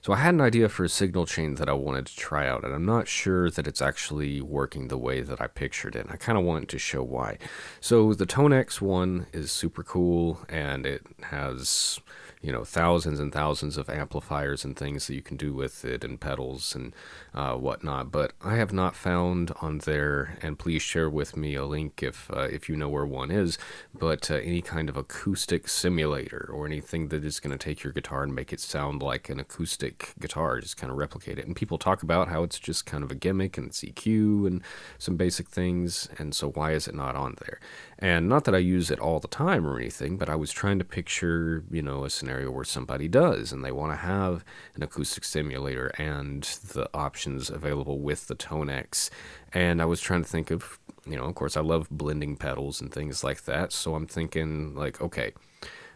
So I had an idea for a signal chain that I wanted to try out, and I'm not sure that it's actually working the way that I pictured it. I kind of wanted to show why. So the ToneX one is super cool, and it has, you know, thousands and thousands of amplifiers and things that you can do with it, and pedals and whatnot. But I have not found on there, and please share with me a link if you know where one is, but any kind of acoustic simulator or anything that is going to take your guitar and make it sound like an acoustic guitar, just kind of replicate it. And people talk about how it's just kind of a gimmick and it's EQ and some basic things, and so why is it not on there? And not that I use it all the time or anything, but I was trying to picture, you know, a scenario where somebody does and they want to have an acoustic simulator and the options available with the ToneX. And I was trying to think of, you know, of course I love blending pedals and things like that, so I'm thinking like, okay,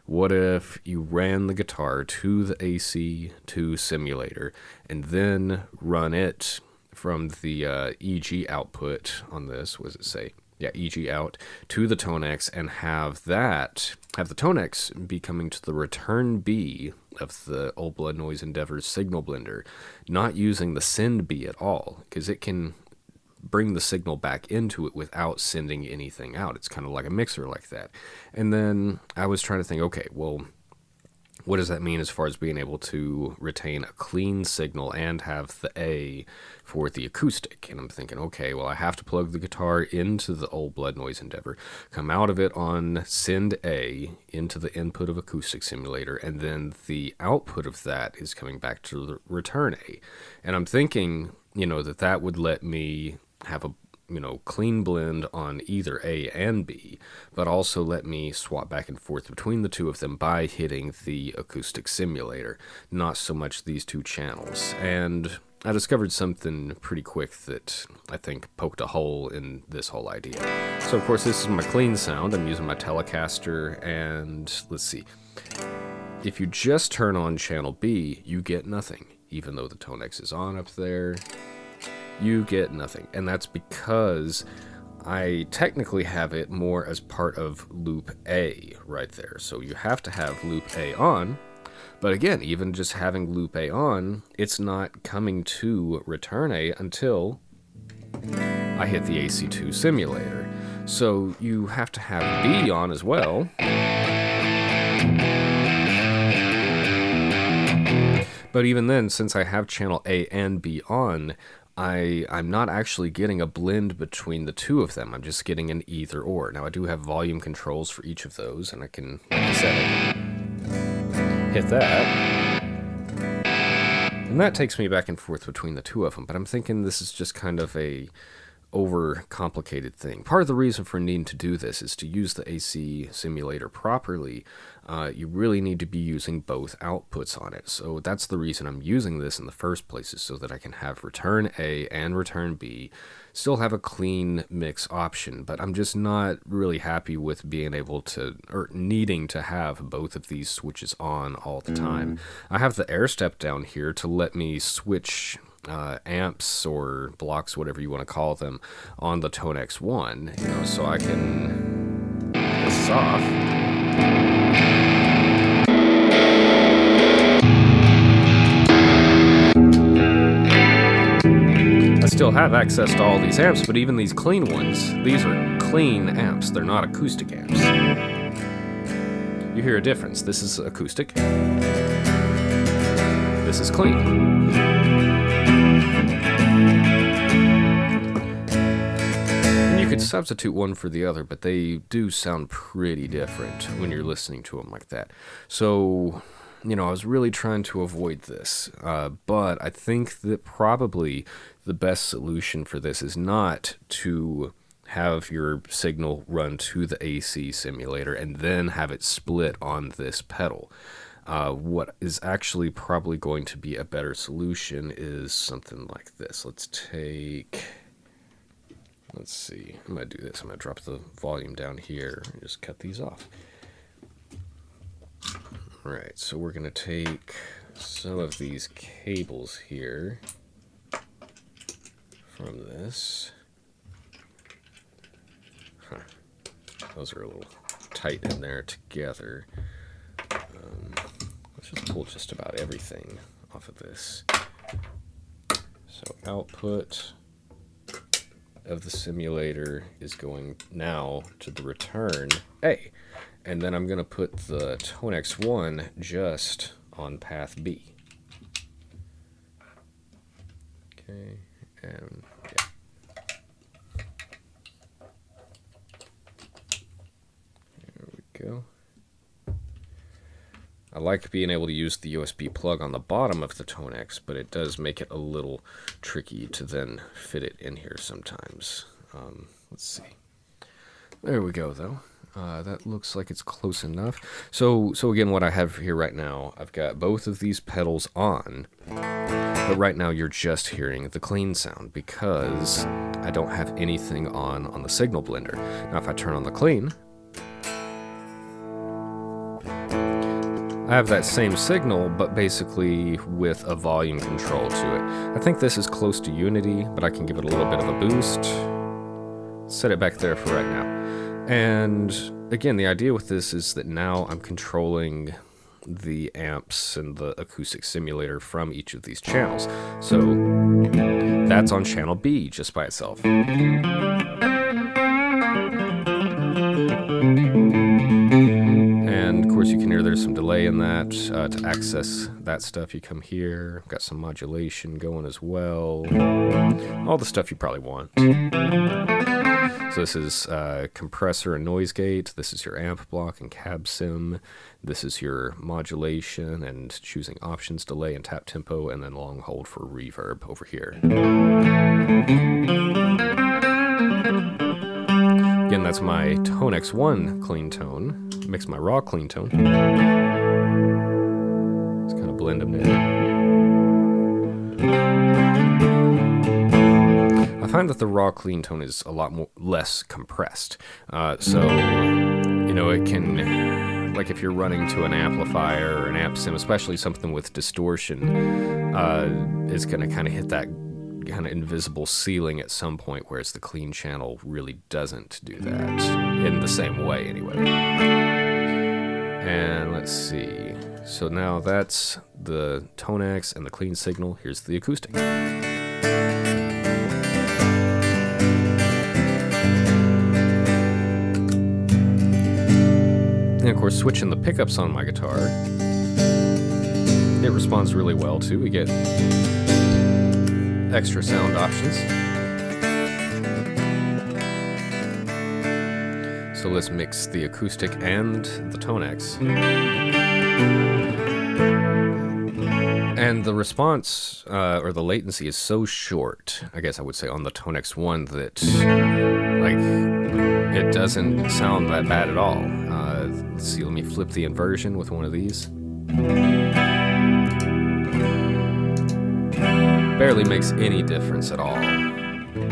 what if you ran the guitar to the AC-2 simulator and then run it from the EG output on this, what does it say? Yeah, EG out to the ToneX, and have the ToneX be coming to the return B of the Old Blood Noise Endeavor's Signal Blender, not using the send B at all, because it can bring the signal back into it without sending anything out. It's kind of like a mixer like that. And then I was trying to think, okay, well, what does that mean as far as being able to retain a clean signal and have the A for the acoustic? And I'm thinking, okay, well, I have to plug the guitar into the Old Blood Noise Endeavor, come out of it on send A into the input of acoustic simulator, and then the output of that is coming back to the return A. And I'm thinking, you know, that would let me have a, you know, clean blend on either A and B, but also let me swap back and forth between the two of them by hitting the acoustic simulator, not so much these two channels. And I discovered something pretty quick that I think poked a hole in this whole idea. So of course this is my clean sound. I'm using my Telecaster, and let's see. If you just turn on channel B, you get nothing. Even though the ToneX is on up there, you get nothing. And that's because I technically have it more as part of loop A right there. So you have to have loop A on. But again, even just having loop A on, it's not coming to return A until I hit the AC-2 simulator. So you have to have B on as well. But even then, since I have channel A and B on, I'm not actually getting a blend between the two of them. I'm just getting an either or. Now I do have volume controls for each of those, and I can, like I said, hit that. And that takes me back and forth between the two of them. But I'm thinking this is just kind of a overcomplicated thing. Part of the reason for needing to do this is to use the AC simulator properly. You really need to be using both outputs on it. So that's the reason I'm using this in the first place, is so that I can have return A and return B, still have a clean mix option. But I'm just not really happy with being able to, or needing to have both of these switches on all the time. I have the air step down here to let me switch amps or blocks, whatever you want to call them, on the ToneX one, you know, so I can get this off. I still have access to all these amps, but even these clean ones, these are clean amps. They're not acoustic amps. You hear a difference. This is acoustic. This is clean. You could substitute one for the other, but they do sound pretty different when you're listening to them like that. So, you know, I was really trying to avoid this, but I think that probably the best solution for this is not to have your signal run to the AC simulator and then have it split on this pedal. What is actually probably going to be a better solution is something like this. Let's see, I'm going to do this. I'm going to drop the volume down here and just cut these off. Alright, so we're going to take some of these cables here from this. Those are a little tight in there together. Let's just pull just about everything off of this. So output of the simulator is going now to the return A. And then I'm going to put the ToneX 1 just on path B. Okay, and yeah. There we go. I like being able to use the USB plug on the bottom of the ToneX, but it does make it a little tricky to then fit it in here sometimes. Let's see. There we go, though. That looks like it's close enough. So again, what I have here right now, I've got both of these pedals on, but right now you're just hearing the clean sound because I don't have anything on the Signal Blender. Now if I turn on the clean, I have that same signal, but basically with a volume control to it. I think this is close to unity, but I can give it a little bit of a boost. Set it back there for right now. And again, the idea with this is that now I'm controlling the amps and the acoustic simulator from each of these channels. So that's on channel B just by itself. And of course you can hear there's some delay in that. To access that stuff, you come here. Got some modulation going as well. All the stuff you probably want. So this is compressor and noise gate. This is your amp block and cab sim. This is your modulation and choosing options, delay and tap tempo, and then long hold for reverb over here. Again, that's my ToneX 1 clean tone. Mix my raw clean tone. Just kind of blend them in. I find that the raw clean tone is a lot less compressed. So, you know, it can, like if you're running to an amplifier or an amp sim, especially something with distortion, it's going to kind of hit that kind of invisible ceiling at some point, whereas the clean channel really doesn't do that in the same way anyway. And let's see. So now that's the ToneX and the clean signal. Here's the acoustic. And of course, switching the pickups on my guitar, it responds really well too. We get extra sound options. So let's mix the acoustic and the ToneX. And the response, or the latency, is so short, I guess I would say, on the ToneX 1 that, like, it doesn't sound that bad at all. Let's see, let me flip the inversion with one of these. Barely makes any difference at all. And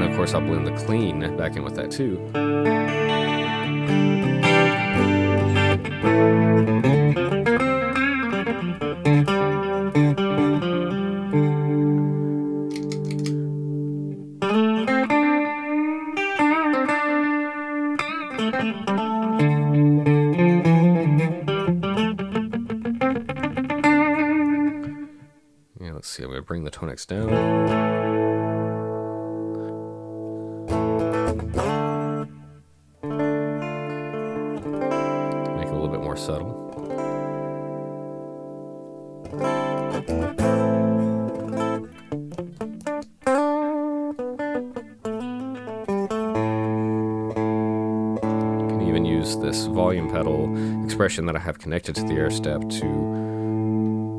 then of course I'll blend the clean back in with that too. Let's see, I'm going to bring the ToneX down. Make it a little bit more subtle. You can even use this volume pedal expression that I have connected to the air step to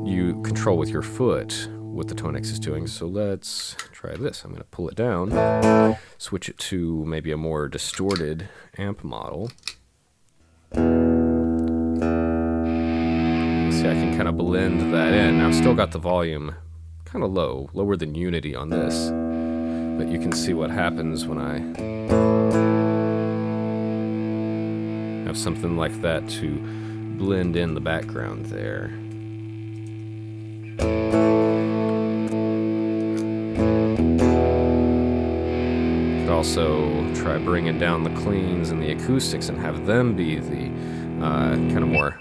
you control with your foot what the ToneX is doing. So let's try this. I'm going to pull it down, switch it to maybe a more distorted amp model. See, I can kind of blend that in. Now I've still got the volume kind of low, lower than unity on this, but you can see what happens when I have something like that to blend in the background there. Also try bringing down the cleans and the acoustics and have them be the kind of more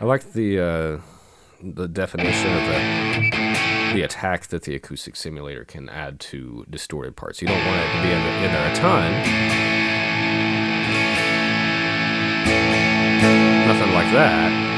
like the definition of the attack that the acoustic simulator can add to distorted parts. You don't want it to be in there a ton. Nothing like that.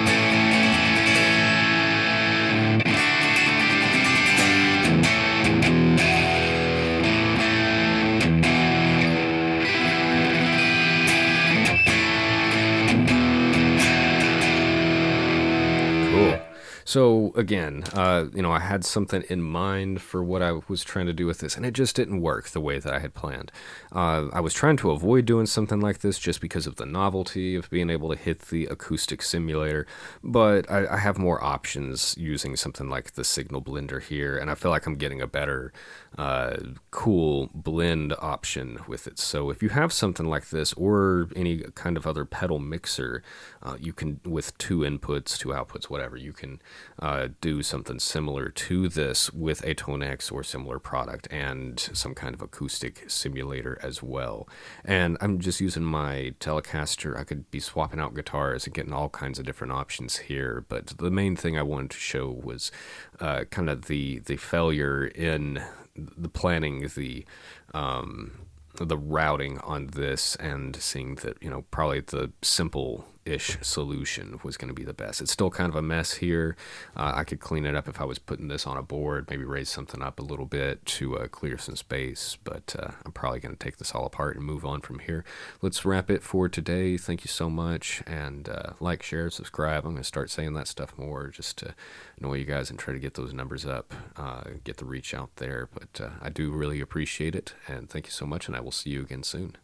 So again, I had something in mind for what I was trying to do with this, and it just didn't work the way that I had planned. I was trying to avoid doing something like this just because of the novelty of being able to hit the acoustic simulator, but I have more options using something like the Signal Blender here, and I feel like I'm getting a better cool blend option with it. So if you have something like this or any kind of other pedal mixer, you can, with two inputs, two outputs, whatever, you can do something similar to this with a ToneX or similar product and some kind of acoustic simulator as well. And I'm just using my Telecaster. I could be swapping out guitars and getting all kinds of different options here, but the main thing I wanted to show was kind of the failure in the planning, the routing on this, and seeing that, probably the simple-ish solution was going to be the best. It's still kind of a mess here. I could clean it up if I was putting this on a board, maybe raise something up a little bit to clear some space, but I'm probably going to take this all apart and move on from here. Let's wrap it for today. Thank you so much, and like, share, subscribe. I'm going to start saying that stuff more just to annoy you guys and try to get those numbers up, get the reach out there, but I do really appreciate it, and thank you so much, and I will see you again soon.